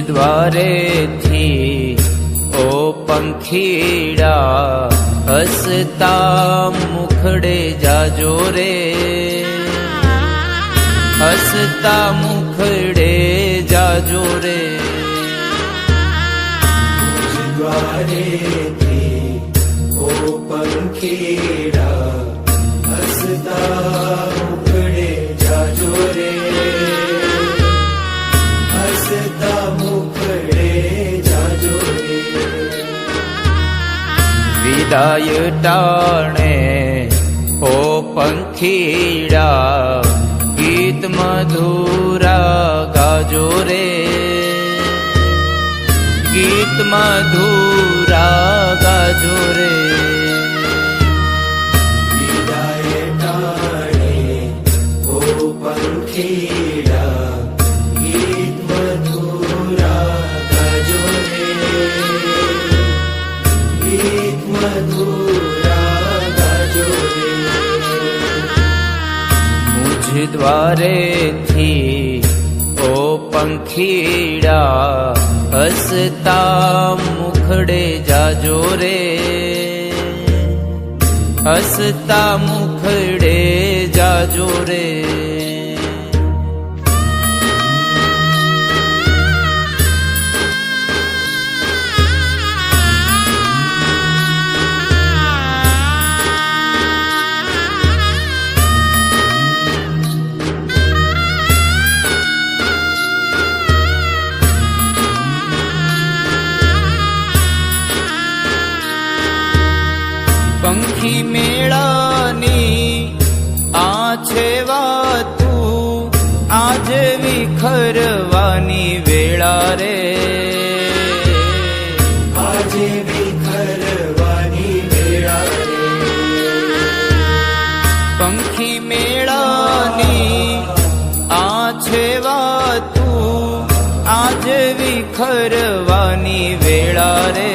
દ્વારે થી ઓ પંખીડા હસતા મુખડે જાજો રે, હસતા મુખડે જાજો રે. દ્વારે થી ઓ પંખીડા હસતા મુખડે જાજો રે, હસતા મુખડે જાજો રે. વિદાય ટાણે ઓ પંખીડા ગીત મધુરા ગાજો રે, ગીત મધુરા ગાજો રે. વિદાય ટાણે ઓ પંખીડા ગીત મધુરા ગાજો રે, ગીત મધુરા ગાજો રે. મુझ દ્વારે થી ઓ પંખીડા હસતા મુખડે જાજો રે, હસતા મુખડે જાજો રે. પંખી મેળાની આ છે વાતું, આજે વિખરવાની વેળા રે, આજે વિખરવાની વેળા રે. પંખી મેળાની આ છે વાતું, આજે વિખરવાની વેળા રે,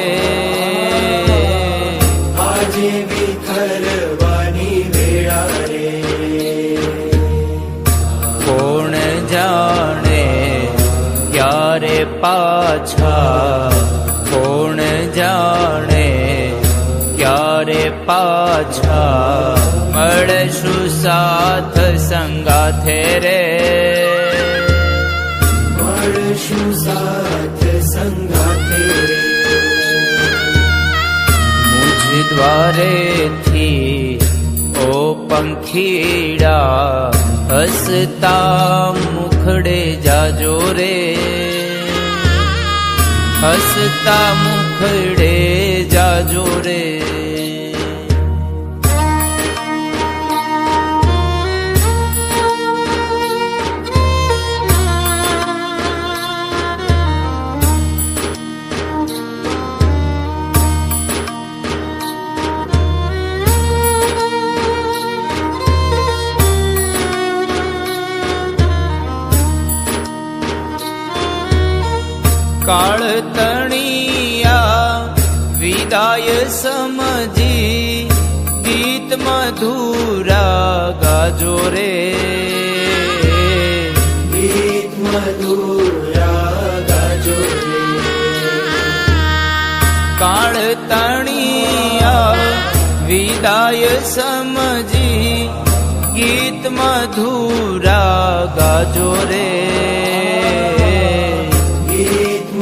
આજે વિખરવાની વેળા રે. કોણ જાણે ક્યારે પાછા, કોણ જાણે ક્યારે પાછા મળશું સાથ સંગાથે રે, મળશું સાથ સંગાથે રે. દ્વારે થી ઓ પંખીડા હસતા મુખડે જાજો રે, હસતા મુખડે જાજો રે. કાળ તણિયા વિદાય સમજી ગીત મધુરા ગાજો રે, ગીત મધુરા ગાજો રે. કાળ તણિયા વિદાય સમજી ગીત મધુરા ગાજો રે,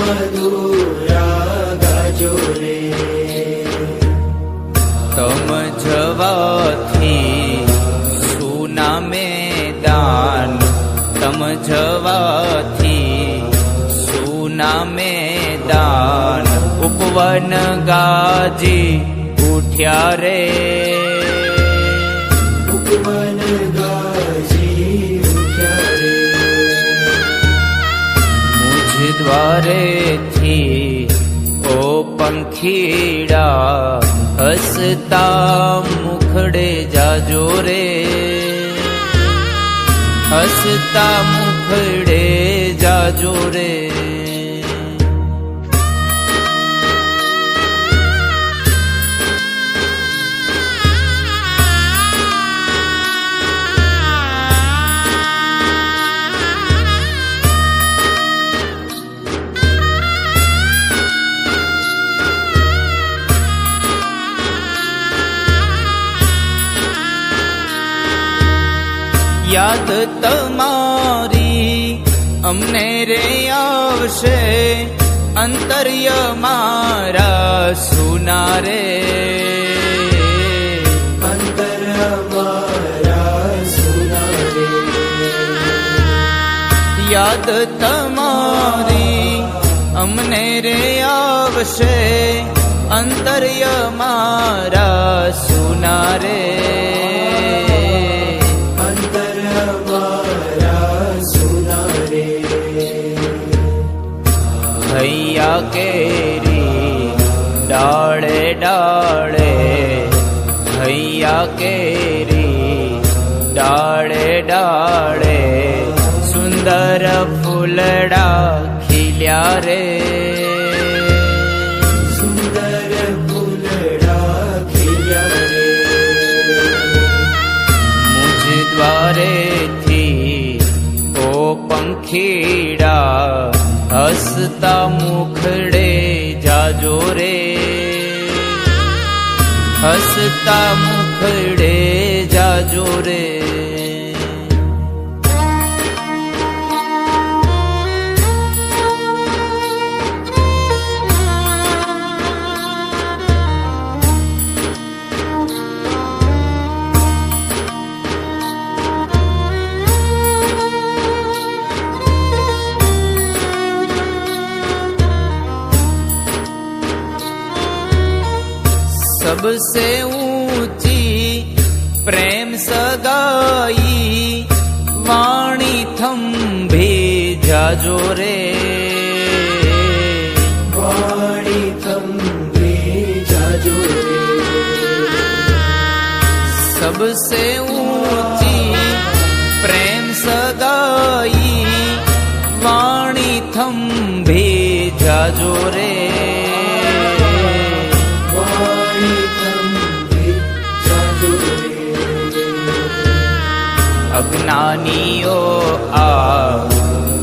મધુરા ગાજો રે. તમ જવાથી સુના મેદાન, તમ જવાથી સુના મેદાન ઉપવન ગાજી ઉઠ્યા રે, ઉપવન ગાજી ઉઠ્યા રે. દ્વારે થી ઓ પંખીડા હસતા મુખડે જાજો રે, હસતા મુખડે જાજો રે. યાદ તમારી અમને રે આવશે, અંતર્ય મારા સુના રે, અંતર મારા સુના રે. યાદ તમારી અમને રે આવશે, અંતર્ય મારા સુના રે. હૈયા કેરી ડાળે ડાળે, હૈયા કેરી ડાળે ડાળે, સુંદર ફૂલડા ખીલ્યા રે, સુંદર ફૂલડા ખીલ્યા રે. મુજ દ્વારેથી ઓ પંખીડા, હસતા મુખડે જાજો રે, હસતા મુખડે જાજો રે. सबसे ऊंची प्रेम सगाई, वाणी थंभे जाजो रे, वाणी थंभे जाजो रे. सबसे ऊंची प्रेम सगाई, वाणी थंभे जाजो रे. અજ્ઞાનીઓ આ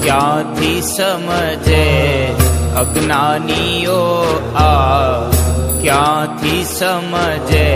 ક્યાંથી સમજે, અજ્ઞાનીઓ આ ક્યાંથી સમજે.